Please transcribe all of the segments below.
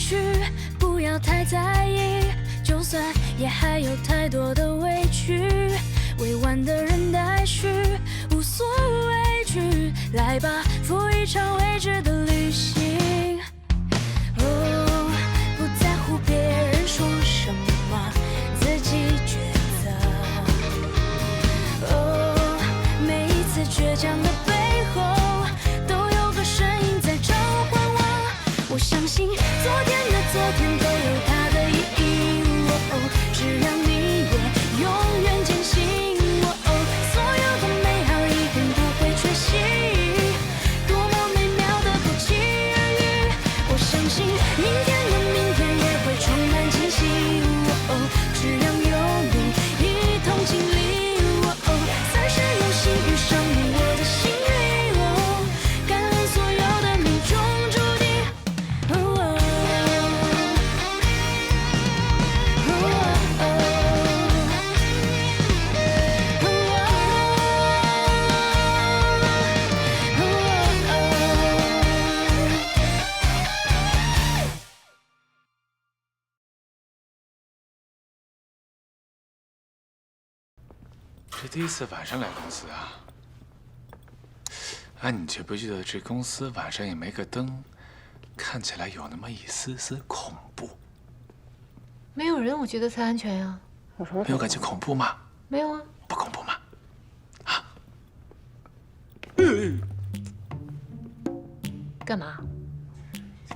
去，不要太在意，就算也还有太多的委屈，委婉的人待续，无所畏惧，来吧，赴一场未知的旅行。哦，不在乎别人说什么，自己抉择。哦，每一次倔强的背后，都有个声音在召唤我。我相信昨天的昨天都有它的意义。哦，只要你也永远坚信。哦，所有的美好一定不会缺席。多么美妙的不期而遇，我相信明天的明天也会充满惊喜。哦，只要有你一同经历。哦，三生有幸遇上你，我的幸运。哦，感恩所有的命中注定。这第一次晚上来公司啊？哎，你觉不觉得这公司晚上也没个灯，看起来有那么一丝丝恐怖？没有人，我觉得才安全呀。有什么？没有感觉恐怖吗？没有啊。不恐怖吗？啊？干嘛？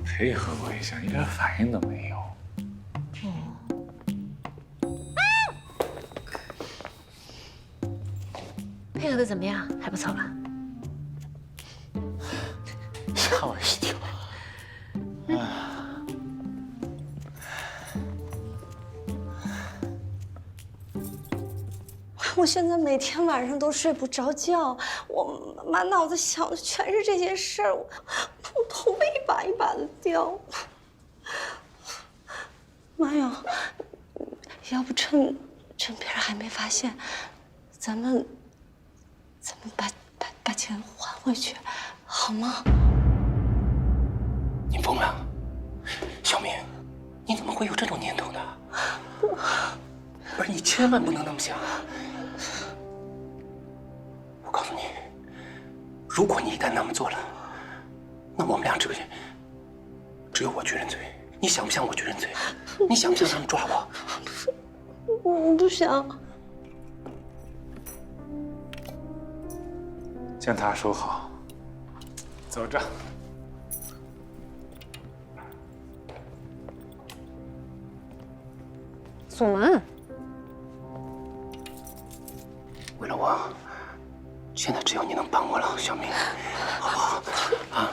配合我一下，一点反应都没有。配合的怎么样？还不错吧？吓我一跳。我现在每天晚上都睡不着觉，我满脑子想的全是这些事儿，我头发一把一把的掉。妈呀，要不趁别人还没发现，咱们把钱还回去，好吗？你疯了，小明，你怎么会有这种念头呢？不是，你千万不能那么想。我告诉你，如果你一旦那么做了，那我们俩这个只有我去认罪。你想不想我去认罪？你想不想他们抓我？我不想。将他收好，走着。锁门。为了我，现在只有你能帮我了，小明，好不好？啊！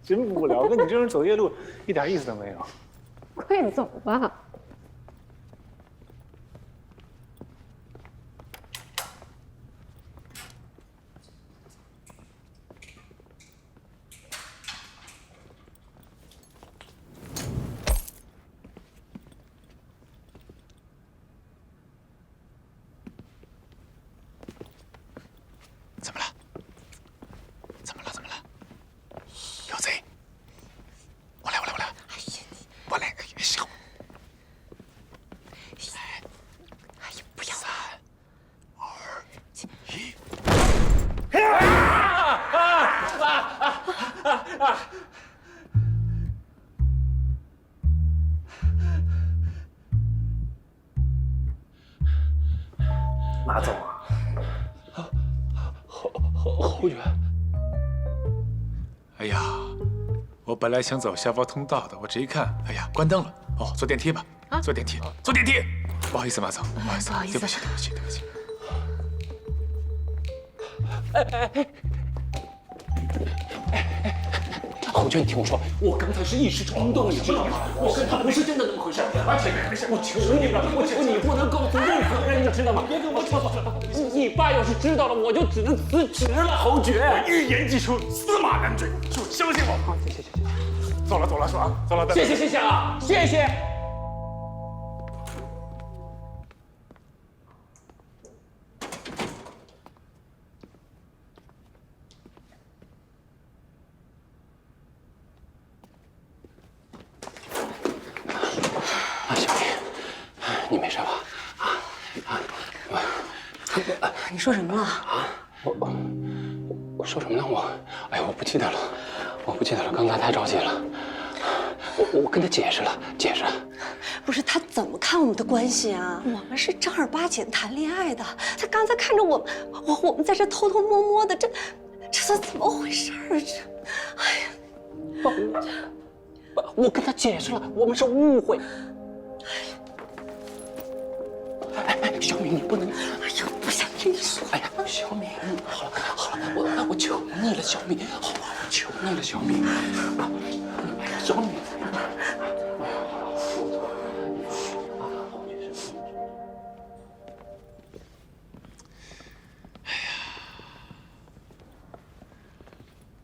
真无聊，跟你这种走夜路一点意思都没有。快走吧。怎么了？怎么了？怎么了？有贼！我来！我来！笑！哎呀，不要！ 3、2、1！马总啊，侯爵。哎呀，我本来想走下方通道的，我这一看，哎呀，关灯了。哦，坐电梯吧。啊，坐电梯。不好意思，马总，不好意思，对不起。侯爵，你听我说，我刚才是一时冲动，你知道吗？我跟他不是真的那么回事。我求你了，我求你不能告诉任何人，你知道吗？别跟我说了，你爸要是知道了，我就只能辞职了。侯爵，一言既出，驷马难追，就相信我。好，谢谢。走了，是吧？走了，谢谢啊，谢谢。说什么了？我说什么了？哎呀，我不记得了，刚才太着急了。我跟他解释了。不是他怎么看我们的关系啊？我们是正儿八经谈恋爱的。他刚才看着我们在这偷偷摸摸的，这算怎么回事啊？我跟他解释了，我们是误会。哎，小敏，你不能。哎呀，不想听你说。哎呀，小敏，好了，我求你了，小敏，好吧，我求你了，小敏。哎呀，小敏。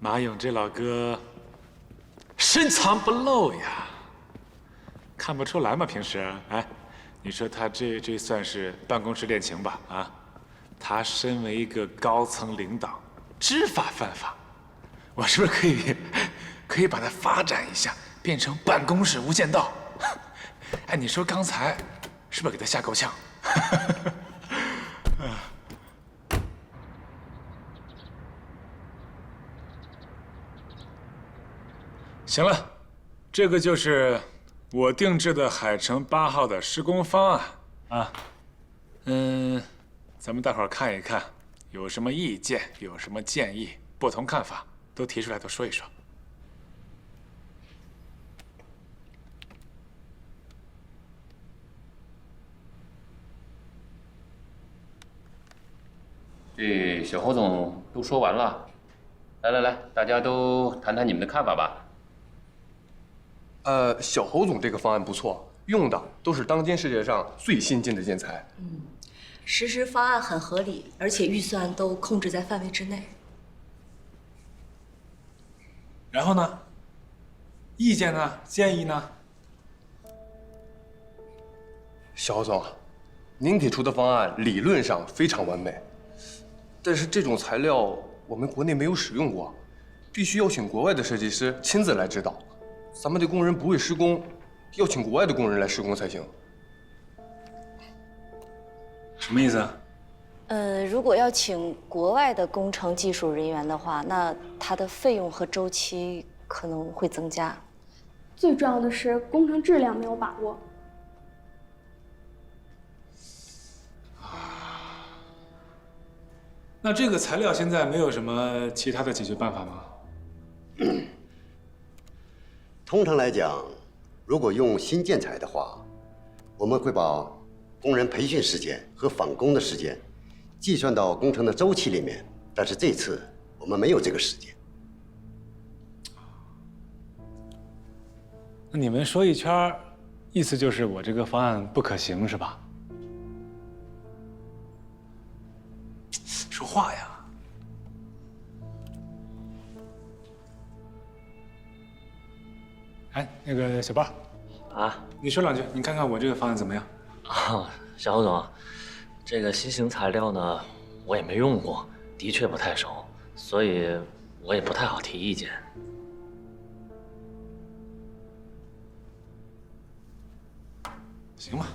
马勇这老哥深藏不露呀，看不出来吗？平时哎，你说他这算是办公室恋情吧？啊，他身为一个高层领导，知法犯法，我是不是可以把它发展一下，变成办公室无间道？哎，你说刚才是不是给他吓够呛？行了，这个就是我定制的海城8号的施工方案啊。咱们大伙儿看一看，有什么意见，有什么建议，不同看法都提出来，都说一说。这小侯总都说完了，来，大家都谈谈你们的看法吧。小侯总这个方案不错，用的都是当今世界上最先进的建材。实施方案很合理，而且预算都控制在范围之内。然后呢？意见呢？建议呢？小侯总，您提出的方案理论上非常完美，但是这种材料我们国内没有使用过，必须邀请国外的设计师亲自来指导。咱们的工人不会施工，要请国外的工人来施工才行。什么意思啊？如果要请国外的工程技术人员的话，那它的费用和周期可能会增加。最重要的是工程质量没有把握。那这个材料现在没有什么其他的解决办法吗？通常来讲，如果用新建材的话，我们会把工人培训时间和返工的时间计算到工程的周期里面，但是这次我们没有这个时间。那你们说一圈，意思就是我这个方案不可行是吧？说话呀！哎，那个小豹，啊，你说两句，你看看我这个方案怎么样？啊，小侯总，这个新型材料呢，我也没用过，的确不太熟，所以我也不太好提意见。行吧，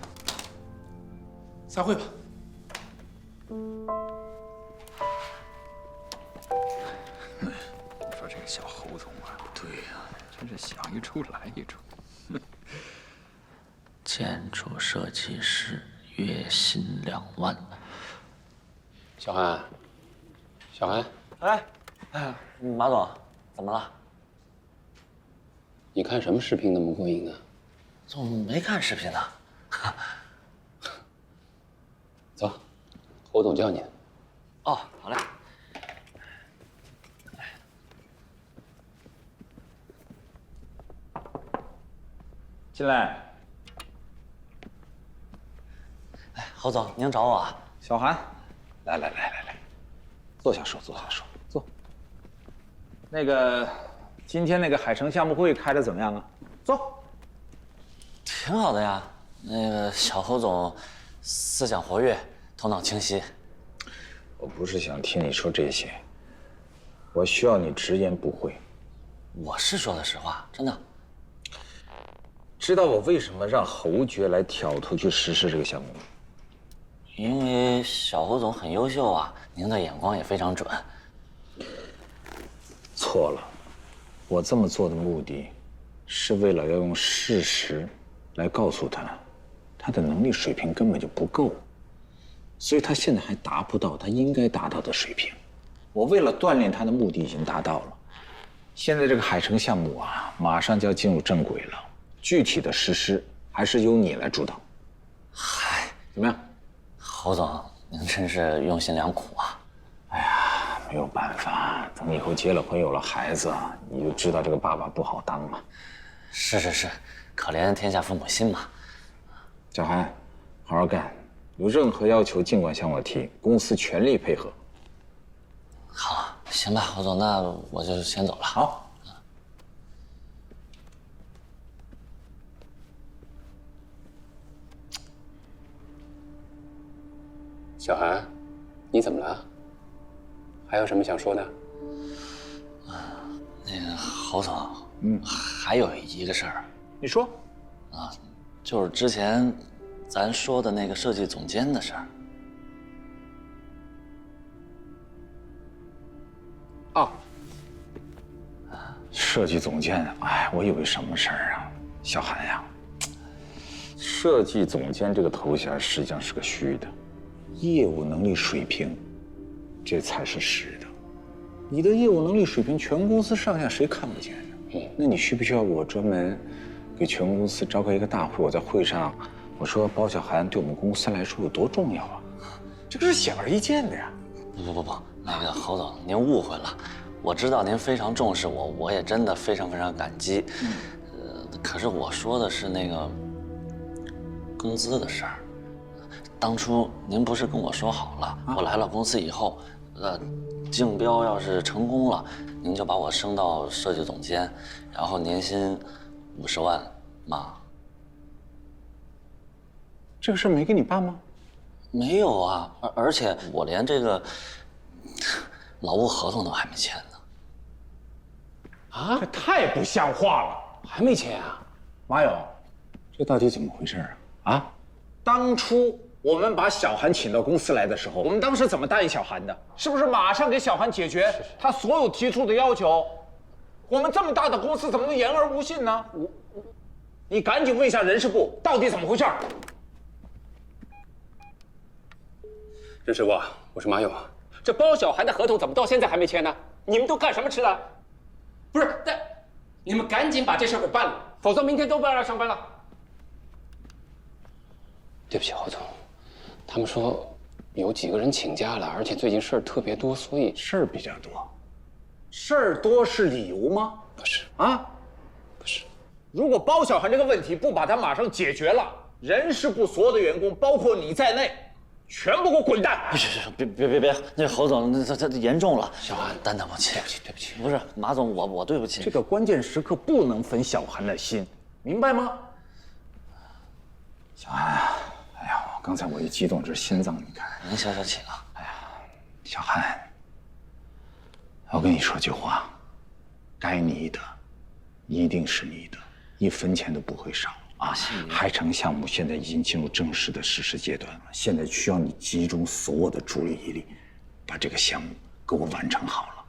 散会吧。说这个小侯总啊，对呀，真是想一出来一出。建筑设计师月薪2万。小韩，哎，马总，怎么了？你看什么视频那么过瘾呢？怎么没看视频呢？走，侯总叫你。哦，好嘞。进来。哎，侯总，您找我啊？小韩，来，坐下说，坐。那个，今天那个海城项目会开得怎么样啊？坐。挺好的呀，那个小侯总思想活跃，头脑清晰。我不是想听你说这些，我需要你直言不讳。我是说的实话，真的。知道我为什么让侯爵来挑头去实施这个项目吗？因为小侯总很优秀啊，您的眼光也非常准。错了，我这么做的目的，是为了要用事实来告诉他，他的能力水平根本就不够，所以他现在还达不到他应该达到的水平。我为了锻炼他的目的已经达到了。现在这个海城项目啊，马上就要进入正轨了，具体的实施还是由你来主导。嗨，怎么样？侯总，您真是用心良苦啊！哎呀，没有办法，等以后结了婚有了孩子，你就知道这个爸爸不好当嘛。是，可怜天下父母心嘛。小韩，好好干，有任何要求尽管向我提，公司全力配合。好，行吧，侯总，那我就先走了。好。小韩，你怎么了？还有什么想说的？那个侯总，还有一个事儿。你说。就是之前咱说的那个设计总监的事儿。设计总监，哎，我以为什么事儿啊，小韩呀，设计总监这个头衔实际上是个虚的，业务能力水平，这才是实的。你的业务能力水平，全公司上下谁看不见呢？那你需不需要我专门给全公司召开一个大会？我在会上我说包小涵对我们公司来说有多重要啊？这个是显而易见的呀。不，那个侯总，您误会了。我知道您非常重视我，我也真的非常感激。可是我说的是那个工资的事儿。当初您不是跟我说好了，我来了公司以后，竞标要是成功了，您就把我升到设计总监，然后年薪50万吗？这个事没跟你办吗？没有啊，而且我连这个劳务合同都还没签呢。啊，这太不像话了，还没签啊？马勇，这到底怎么回事啊？啊，当初我们把小韩请到公司来的时候，我们当时怎么答应小韩的？是不是马上给小韩解决他所有提出的要求？我们这么大的公司怎么能言而无信呢？你赶紧问一下人事部到底怎么回事。任师傅，我是马勇。这包小涵的合同怎么到现在还没签呢？你们都干什么吃的？不是，你们赶紧把这事给办了，否则明天都不要来上班了。对不起，侯总，他们说有几个人请假了，而且最近事儿特别多，所以事儿比较多。事儿多是理由吗？不是啊，不是。如果包小涵这个问题不把它马上解决了，人事部所有的员工，包括你在内，全部给我滚蛋！是，别，那侯总，他严重了。小韩，担当不起，对不起。不是马总，我对不起。这个关键时刻不能分小韩的心，明白吗？小韩啊，哎呀，刚才我一激动，这心脏你看。您消消气啊。哎呀，小韩，我跟你说句话，该你的，一定是你的，1分钱都不会少。海城项目现在已经进入正式的实施阶段了，现在需要你集中所有的注意力，把这个项目给我完成好了，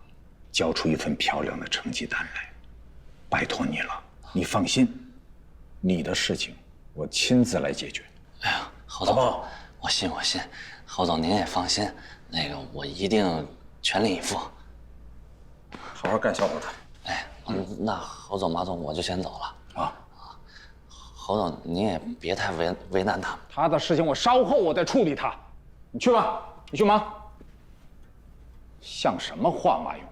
交出一份漂亮的成绩单来。拜托你了，你放心，你的事情我亲自来解决。哎呀，侯总，好我信。侯总您也放心，那个我一定全力以赴，好好干小伙子。哎，那侯总、马总，我就先走了啊。侯总，您也别太为难他们。他的事情我稍后我再处理他。你去吧，你去忙。像什么话，马勇？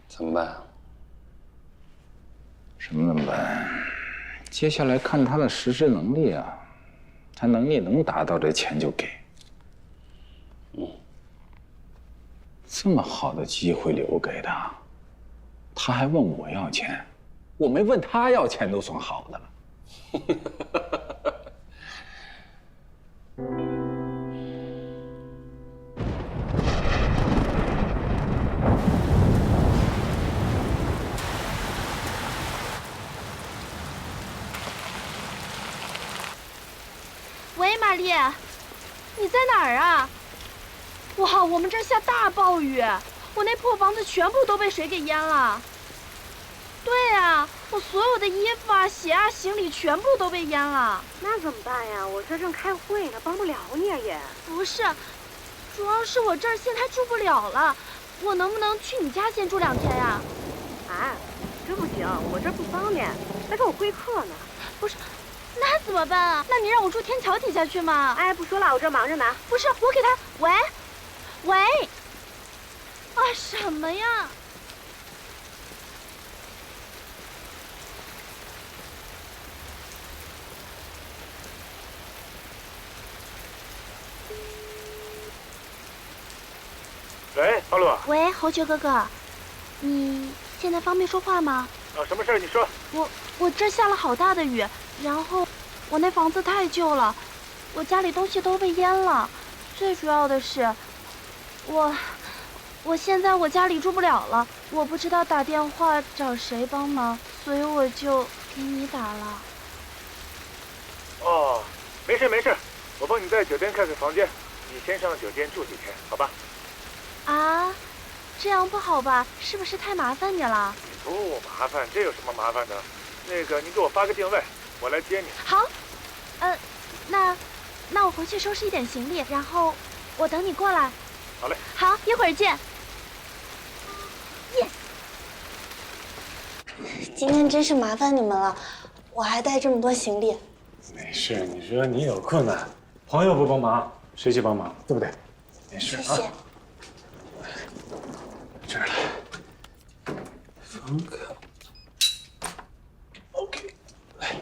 怎么办？什么怎么办？接下来看他的实施能力啊，他能力能达到，这钱就给。这么好的机会留给他，他还问我要钱，我没问他要钱都算好的了。你在哪儿啊？哇，我们这儿下大暴雨，我那破房子全部都被水给淹了。对呀，我所有的衣服啊、鞋啊、行李全部都被淹了。那怎么办呀？我这正开会呢，帮不了你啊也。不是，主要是我这儿现在住不了了，我能不能去你家先住2天呀？啊，这不行，我这不方便，在给我会客呢。不是，那怎么办啊？那你让我住天桥底下去吗？哎，不说了，我这忙着呢。不是，我给他，喂，啊，什么呀？喂，阿洛。喂，侯爵哥哥，你现在方便说话吗？什么事儿？你说。我这下了好大的雨，然后我那房子太旧了，我家里东西都被淹了，最主要的是，我现在我家里住不了了，我不知道打电话找谁帮忙，所以我就给你打了。哦，没事没事，我帮你在酒店看看房间，你先上酒店住几天，好吧？啊，这样不好吧？是不是太麻烦你了？不麻烦，这有什么麻烦的？那个，你给我发个定位，我来接你。好，那我回去收拾一点行李，然后我等你过来。好嘞。好，一会儿见。Yes。今天真是麻烦你们了，我还带这么多行李。没事，你说你有困难，朋友不帮忙，谁去帮忙？对不对？没事啊。谢谢。这儿来，房卡。OK， 来，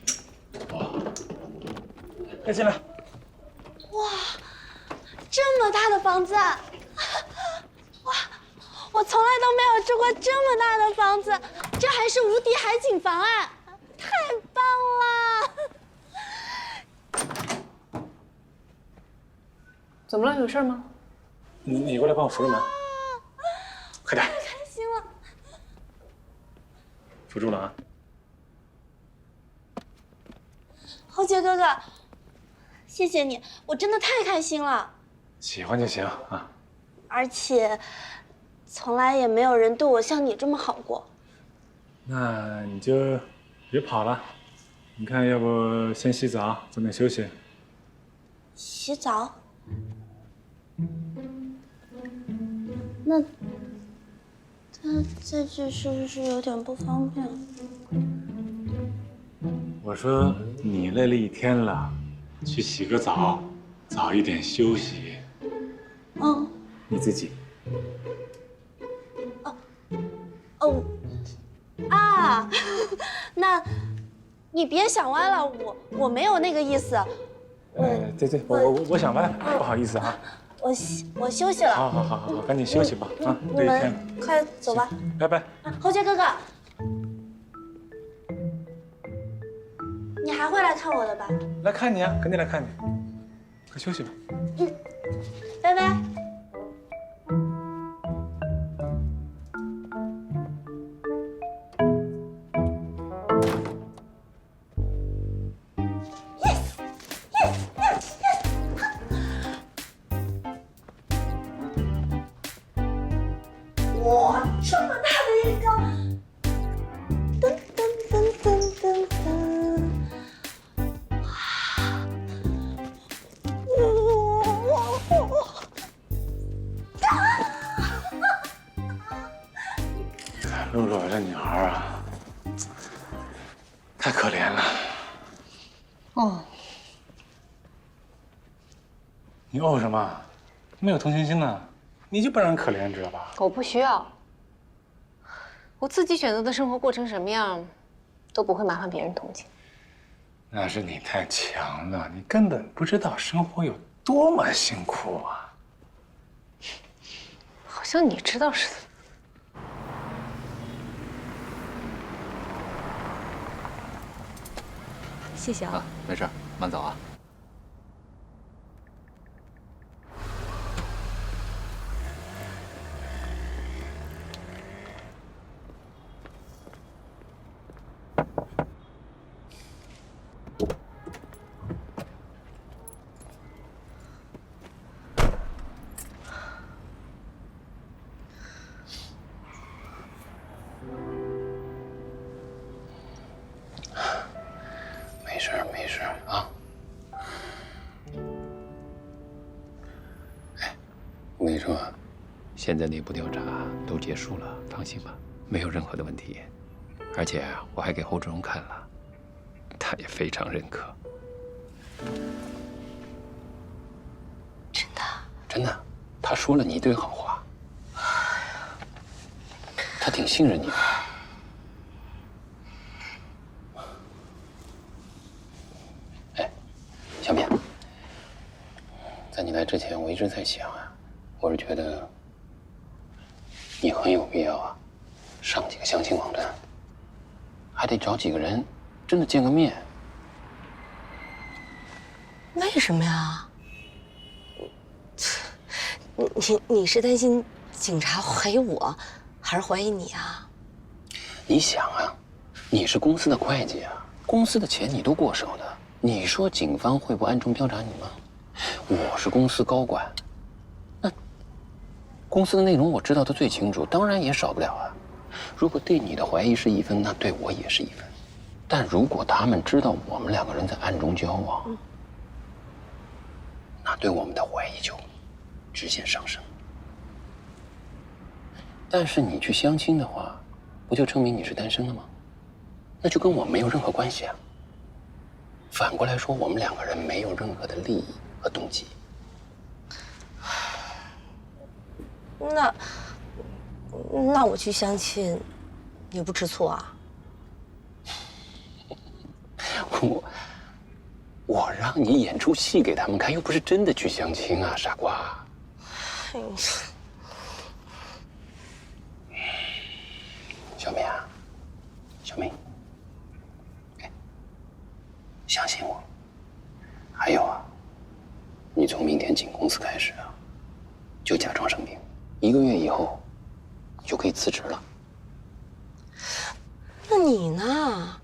快进来。哇，这么大的房子！哇，我从来都没有住过这么大的房子，这还是无敌海景房哎，太棒了！怎么了？有事吗？你过来帮我扶着门，快点。太开心了！扶住了啊！侯杰哥哥，谢谢你，我真的太开心了。喜欢就行啊。而且，从来也没有人对我像你这么好过。那你就别跑了，你看，要不先洗澡，早点休息。洗澡？那在这是不是有点不方便？我说你累了一天了，去洗个澡，早一点休息。嗯。你自己。啊，那，你别想歪了，我没有那个意思。对，我想歪，不好意思啊。我休息了。好，赶紧休息吧啊！你们快走吧。拜拜。侯杰哥哥，你还会来看我的吧？来看你啊，肯定来看你。快休息吧。拜拜。哇，这么大的一个！噔噔。露露这女孩啊，太可怜了。哦。你哦什么？没有同情心呢，你就不让人可怜，知道吧？我不需要，我自己选择的生活过成什么样，都不会麻烦别人同情。那是你太强了，你根本不知道生活有多么辛苦啊！好像你知道似的。谢谢啊。没事，慢走啊。跟你说，现在内部调查都结束了，放心吧，没有任何的问题。而且我还给侯志荣看了，他也非常认可。真的？真的，他说了你一堆好话，他挺信任你的。哎，小敏，在你来之前，我一直在想啊，我是觉得你很有必要啊，上几个相亲网站，还得找几个人，真的见个面。为什么呀？你是担心警察怀疑我，还是怀疑你啊？你想啊，你是公司的会计啊，公司的钱你都过手的，你说警方会不暗中调查你吗？我是公司高管，那公司的内容我知道的最清楚，当然也少不了啊。如果对你的怀疑是1分，那对我也是1分。但如果他们知道我们2个人在暗中交往，那对我们的怀疑就直线上升。但是你去相亲的话，不就证明你是单身了吗？那就跟我没有任何关系啊。反过来说，我们2个人没有任何的利益和动机。那我去相亲，你不吃醋啊？我让你演出戏给他们看，又不是真的去相亲啊，傻瓜。小敏啊，小敏，相信我。还有啊，你从明天进公司开始啊，就假装生病，1个月以后就可以辞职了。那你呢？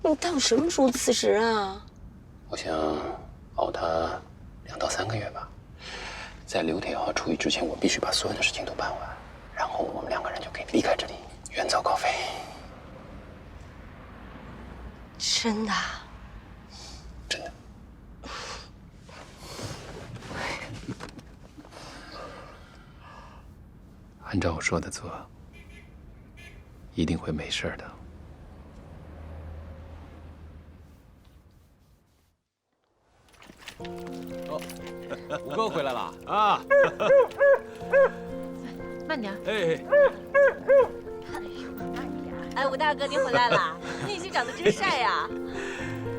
你到底什么时候辞职啊？我想熬他2到3个月吧，在刘铁浩出狱之前，我必须把所有的事情都办完，然后我们2个人就可以离开这里，远走高飞。真的？真的。按照我说的做，一定会没事的。哦，吴哥回来了啊！慢点。哎，哎，吴大哥您回来了，内心长得真晒呀！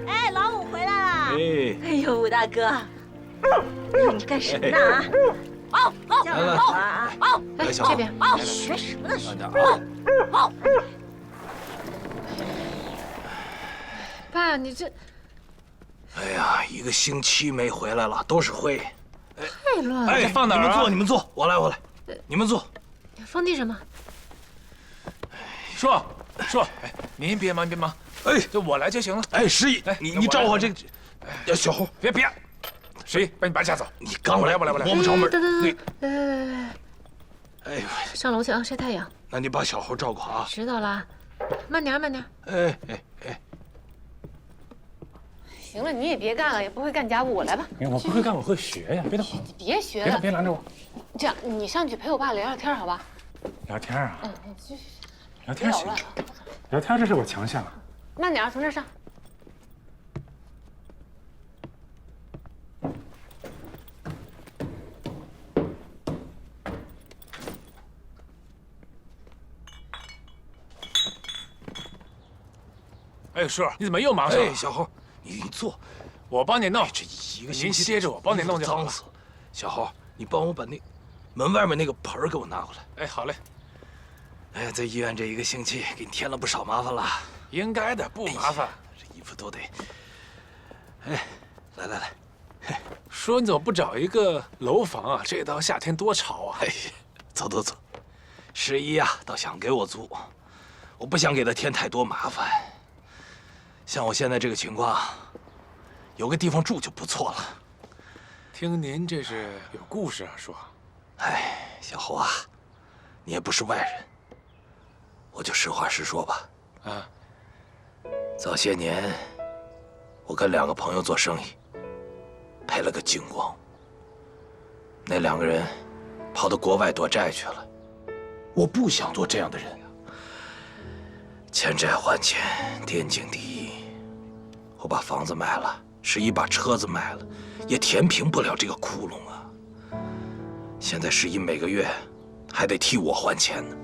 哎，老五回来啦！哎呦，吴大哥，你干什么呢啊？跑，叫人跑啊！跑，来这边，学什么呢？跑！爸，你这……哎呀，1个星期没回来了，都是灰。太乱了。哎，放哪儿啊？你们坐，我来，你们坐。放地上吗？叔，哎，您别忙，哎，就我来就行了。哎，十一，你照我这，小猴，别，十一，把你爸架走。你刚来，我来，摸不着门。来，哎呦，上楼去啊，晒太阳。那你把小猴照顾好啊。知道了，慢点。哎。行了，你也别干了，也不会干家务，来吧。我不会干，我会学呀，别动。别学了，别拦着我。这样，你上去陪我爸聊聊天，好吧？聊天啊？去。聊天行，聊天这是我强项。慢点，从这上。哎，叔，你怎么又忙上了？哎，小猴，你坐，我帮你弄。这1个星期您歇着，我帮你弄就好了。脏死了。小猴，你帮我把那门外面那个盆儿给我拿过来。哎，好嘞。哎，在医院这1个星期，给你添了不少麻烦了。应该的，不麻烦。这衣服都得……哎，来。叔，你怎么不找一个楼房啊？这到夏天多潮啊！哎呀，走。十一呀，倒想给我租，我不想给他添太多麻烦。像我现在这个情况，有个地方住就不错了。听您这是有故事啊，叔。哎，小侯啊，你也不是外人，我就实话实说吧。啊，早些年，我跟2个朋友做生意，赔了个精光。那2个人跑到国外躲债去了。我不想做这样的人呀。欠债还钱，天经地义。我把房子卖了，11把车子卖了，也填平不了这个窟窿啊。现在11每个月还得替我还钱呢，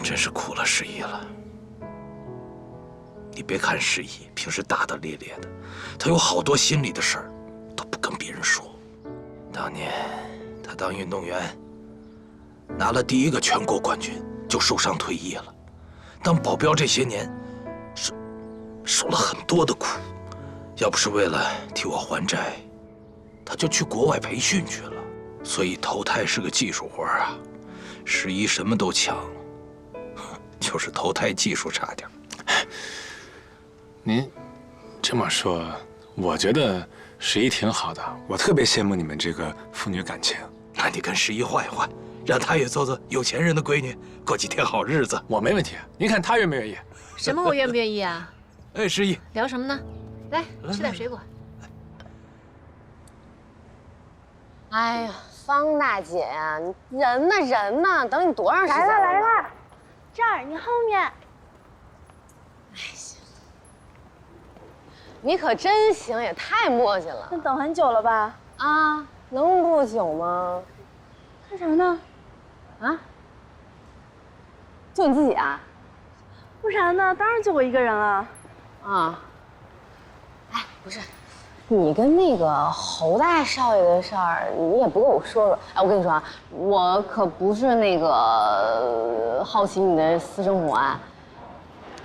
真是苦了11了。你别看11平时大大咧咧的，他有好多心里的事儿都不跟别人说。当年他当运动员，拿了第1个全国冠军就受伤退役了。当保镖这些年，受了很多的苦。要不是为了替我还债，他就去国外培训去了。所以投胎是个技术活啊，11什么都强，就是投胎技术差点。您这么说，我觉得11挺好的，我特别羡慕你们这个父女感情。那你跟11换一换，让她也做做有钱人的闺女，过几天好日子。我没问题，您看她愿不愿意？什么我愿不愿意啊？哎，11，聊什么呢？来，吃点水果。哎呀，方大姐呀，你人呢人呢？等你多长时间了？来了，这儿你后面。哎呀，你可真行，也太磨叽了。那等很久了吧？啊，能不久吗？干啥呢？啊？就你自己啊？不然呢？当然就我一个人了。啊。哎，不是，你跟那个侯大少爷的事儿，你也不跟我说说。哎，我跟你说啊，我可不是那个好奇你的私生活啊。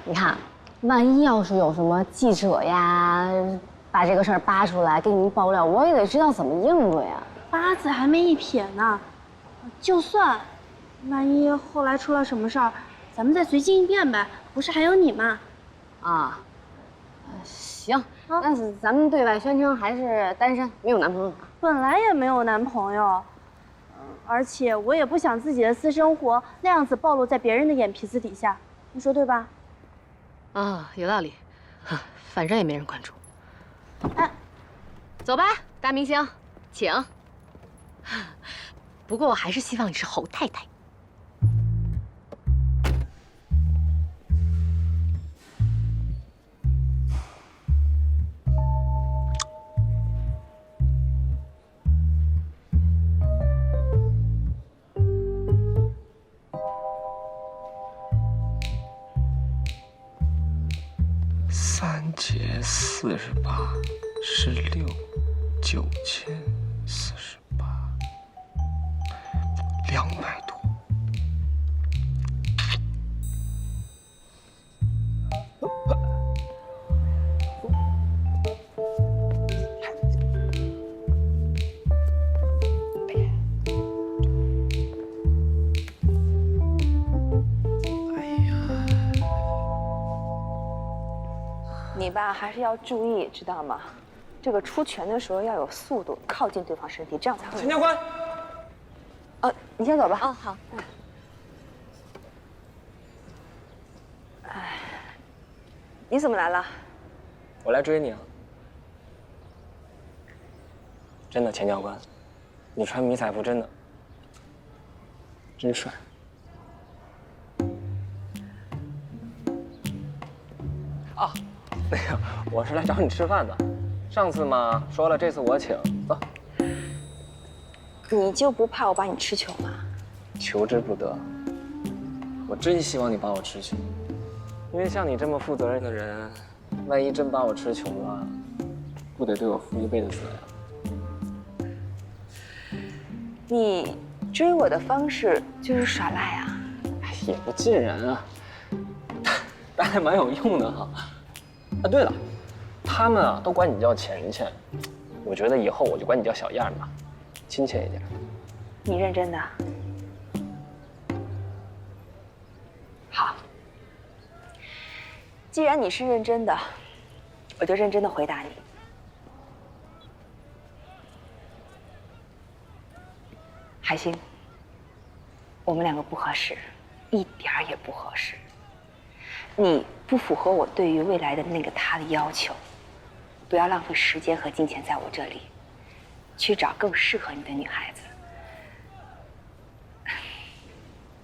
你看，万一要是有什么记者呀，把这个事儿扒出来给你爆料，我也得知道怎么应对啊。八字还没一撇呢，就算万一后来出了什么事儿，咱们再随机应变呗。不是还有你吗？啊，行，那咱们对外宣称还是单身，没有男朋友。本来也没有男朋友，而且我也不想自己的私生活那样子暴露在别人的眼皮子底下，你说对吧？啊，有道理，反正也没人关注。哎，走吧，大明星，请。不过我还是希望你是侯太太。3节48，16，9048，200多。你吧还是要注意，知道吗？这个出拳的时候要有速度，靠近对方身体，这样才会。陈教官，你先走吧。哦，好。哎，你怎么来了？我来追你了。真的，钱教官，你穿迷彩服真的真帅。啊，那个，我是来找你吃饭的。上次嘛说了，这次我请。走。你就不怕我把你吃穷吗？求之不得。我真希望你把我吃穷，因为像你这么负责任的人，万一真把我吃穷了，不得对我负1辈子责任？你追我的方式就是耍赖啊？也不尽然啊，但还蛮有用的哈。啊，对了，他们啊都管你叫钱钱，我觉得以后我就管你叫小燕吧，亲切一点。你认真的？好，既然你是认真的，我就认真的回答你。海星，我们2个不合适，一点儿也不合适。你不符合我对于未来的那个他的要求，不要浪费时间和金钱在我这里，去找更适合你的女孩子。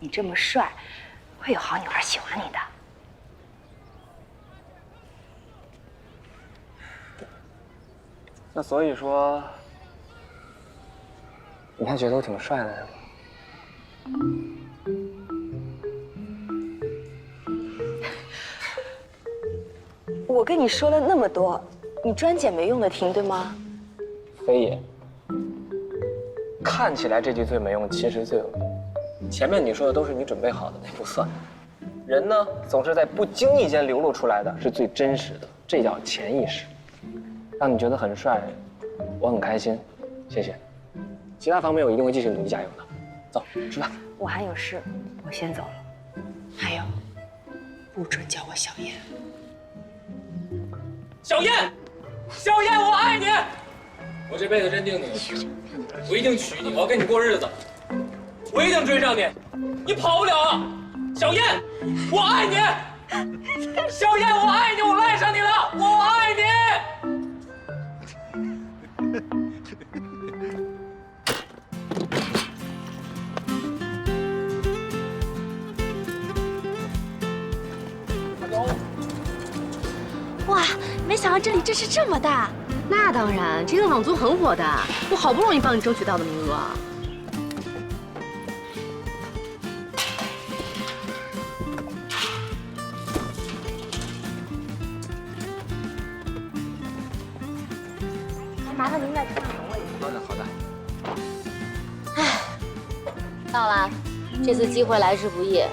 你这么帅，会有好女孩喜欢你的。那所以说，你还觉得我挺帅的是吗？我跟你说了那么多，你专捡没用的听，对吗？非也。看起来这句最没用，其实最有用。前面你说的都是你准备好的，那不算。人呢，总是在不经意间流露出来的，是最真实的，这叫潜意识。让你觉得很帅，我很开心，谢谢。其他方面我一定会继续努力加油的。走，吃饭。我还有事，我先走了。还有，不准叫我小燕。小燕，小燕，我爱你！我这辈子认定你了，我一定娶你，我要跟你过日子，我一定追上你，你跑不了啊！小燕，我爱你！小燕，我爱你，我爱上你了，我爱你！哇，没想到这里真是这么大。那当然，这个网综很火的，我好不容易帮你争取到的名额。麻烦您再看看位置。好的，好的。唉，到了，这次机会来之不易，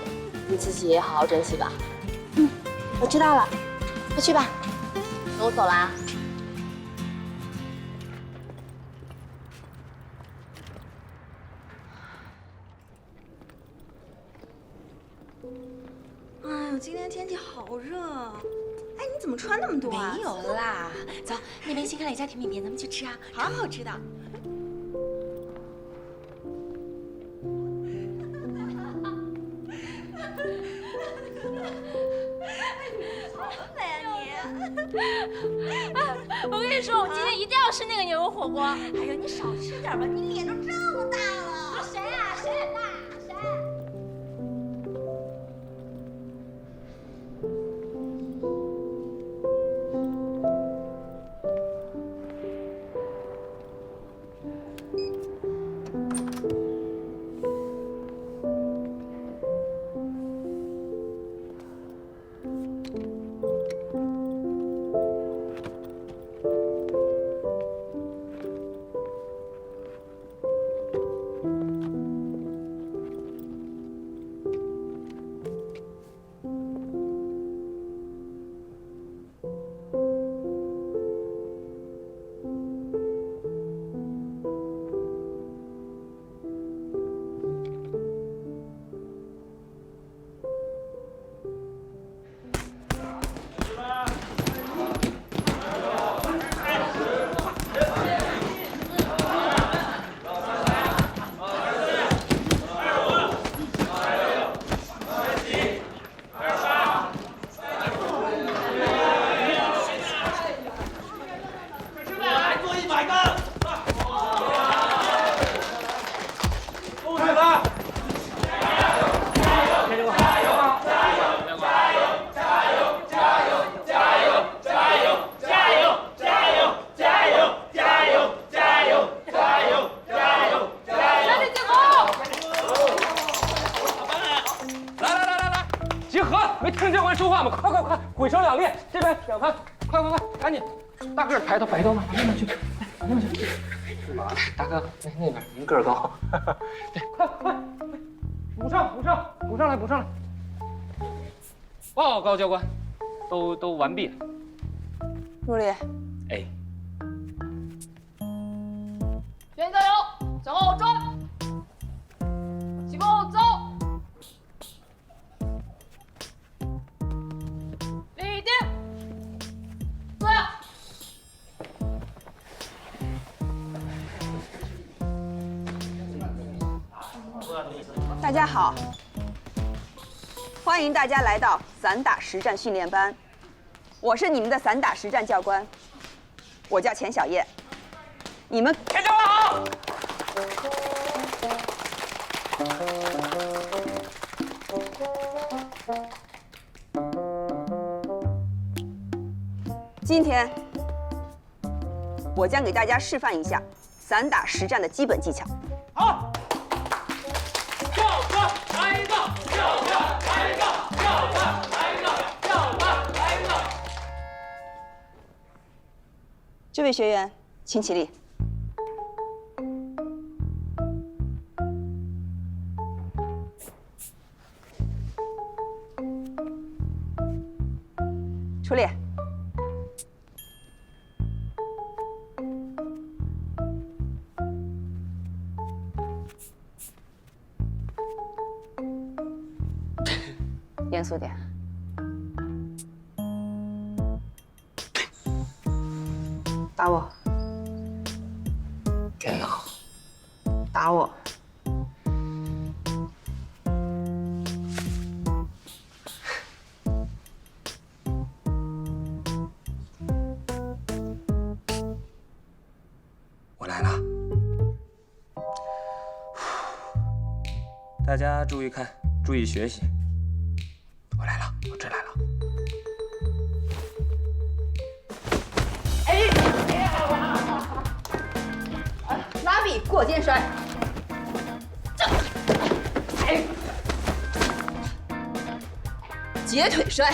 你自己也好好珍惜吧。我知道了，快去吧，那我走啦。哎呦，今天天气好热。哎，你怎么穿那么多啊？没有啦，走，那边新开了一家甜品店，咱们去吃啊，超好吃的。我跟你说，我今天一定要吃那个牛肉火锅。哎呦，你少吃点吧，你脸都这么大了。谁啊？谁脸大？谁？没听教官说话吗？快快快，鬼手两列，这边两排，快快快，赶紧！大个儿抬头摆头吧，往那边去，往那边去。大哥，那边您个儿高，对，快快，补上补上补上来补上来。报告教官，都完毕了。陆离，哎，全员加油，向后转，齐步走。立定，坐下。大家好，欢迎大家来到散打实战训练班。我是你们的散打实战教官，我叫钱小叶。你们田教官好。今天我将给大家示范一下散打实战的基本技巧。好，教官来一个，教官来一个，教官来一个，教官来一个。这位学员，请起立。出列。严肃点。打我。电脑。打我。我来了。大家注意看，注意学习。我来了，我这来了。拉臂过肩摔。截腿摔。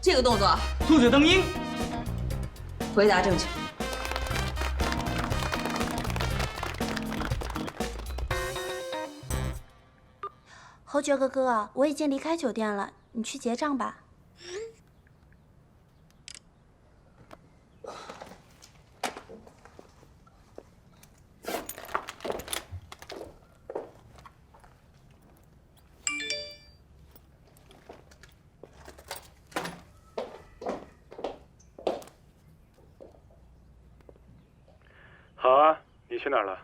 这个动作，兔子蹬鹰。回答正确。侯爵哥哥，我已经离开酒店了，你去结账吧。好啊，你去哪儿了？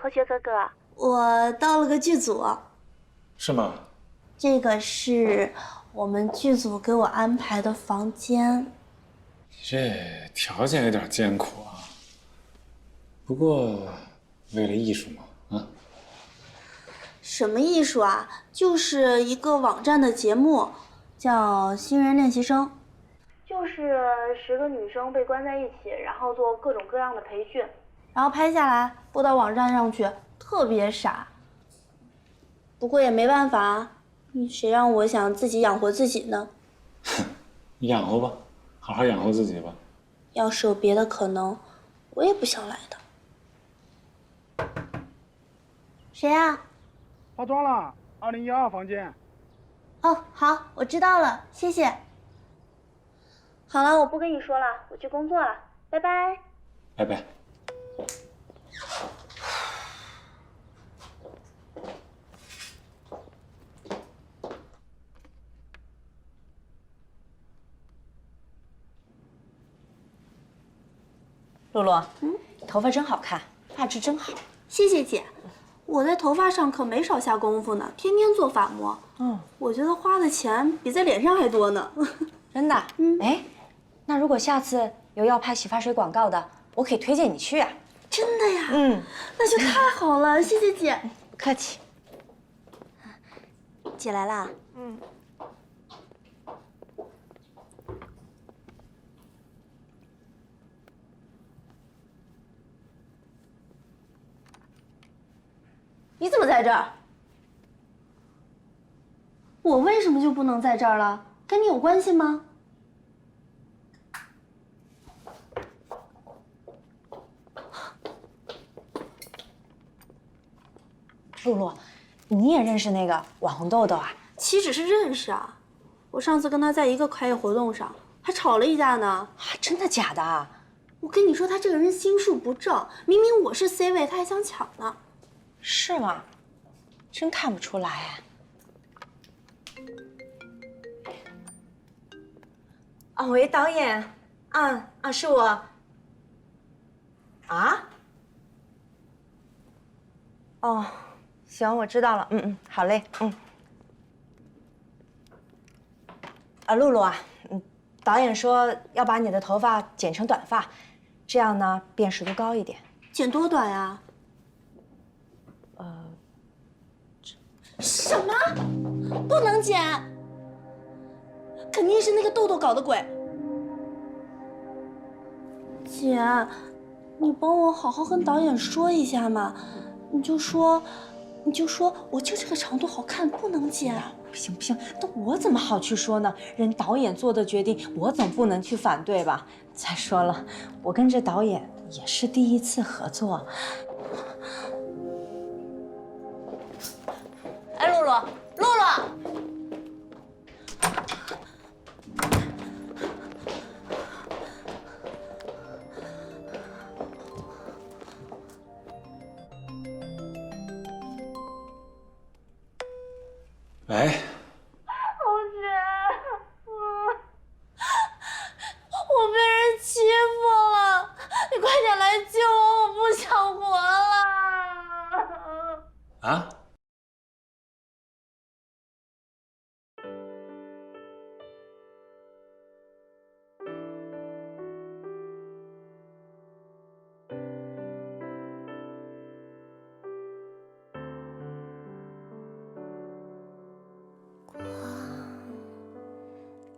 侯爵哥哥，我到了个剧组。是吗？这个是我们剧组给我安排的房间。这条件有点艰苦啊。不过，为了艺术嘛，啊。什么艺术啊？就是一个网站的节目，叫《新人练习生》，就是10个女生被关在一起，然后做各种各样的培训，然后拍下来播到网站上去，特别傻。不过也没办法，谁让我想自己养活自己呢？你养活吧，好好养活自己吧。要是有别的可能，我也不想来的。谁啊？化妆了，201号房间。哦，好，我知道了，谢谢。好了，我不跟你说了，我去工作了，拜拜。拜拜。露露，头发真好看，发质真好。谢谢姐，我在头发上可没少下功夫呢，天天做发膜。我觉得花的钱比在脸上还多呢。真的？哎，那如果下次有要拍洗发水广告的，我可以推荐你去啊。真的呀？那就太好了，谢谢姐。不客气。姐来啦。你怎么在这儿？我为什么就不能在这儿了？跟你有关系吗？露露，你也认识那个网红豆豆啊？岂止是认识啊！我上次跟他在一个开业活动上还吵了一架呢。啊，真的假的？我跟你说，他这个人心术不正，明明我是 C 位，他还想抢呢。是吗？真看不出来。啊，喂，导演，是我。啊？哦，行，我知道了。好嘞。露露啊，导演说要把你的头发剪成短发，这样呢辨识度高一点。剪多短呀？什么？不能剪？肯定是那个豆豆搞的鬼。姐，你帮我好好跟导演说一下嘛，你就说我就这个长度好看，不能剪。不行不行，那我怎么好去说呢？人导演做的决定，我总不能去反对吧？再说了，我跟这导演也是第一次合作。哎，露露，露露。喂，红姐，我被人欺负了，你快点来救我，我不想活了。啊？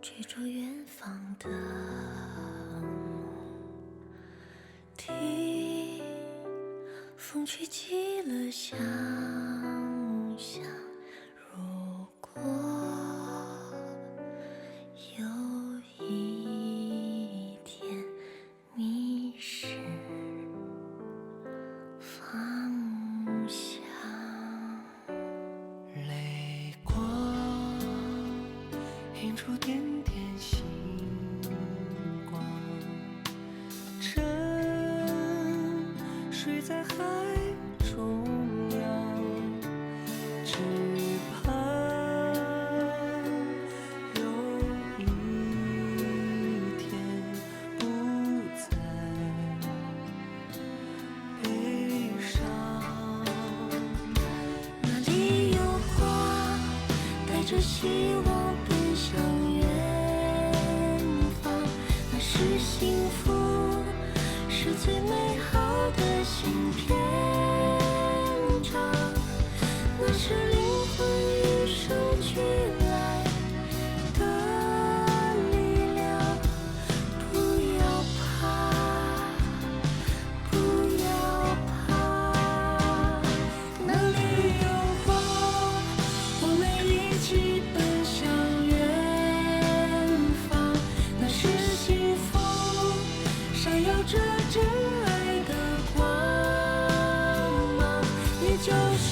追逐远方的梦，听风吹起了想象，如果有一天你是方向，泪光映出点点星光，沉睡在海中央，只盼有一天不再悲伤。那里有花，带着希望奔向远方，那是幸福，是最美好的新篇章，那是灵魂与生俱来的力量。不要怕，不要怕，那里有光，我们一起奔向远方，那是幸福，闪耀着真爱的光芒，你就是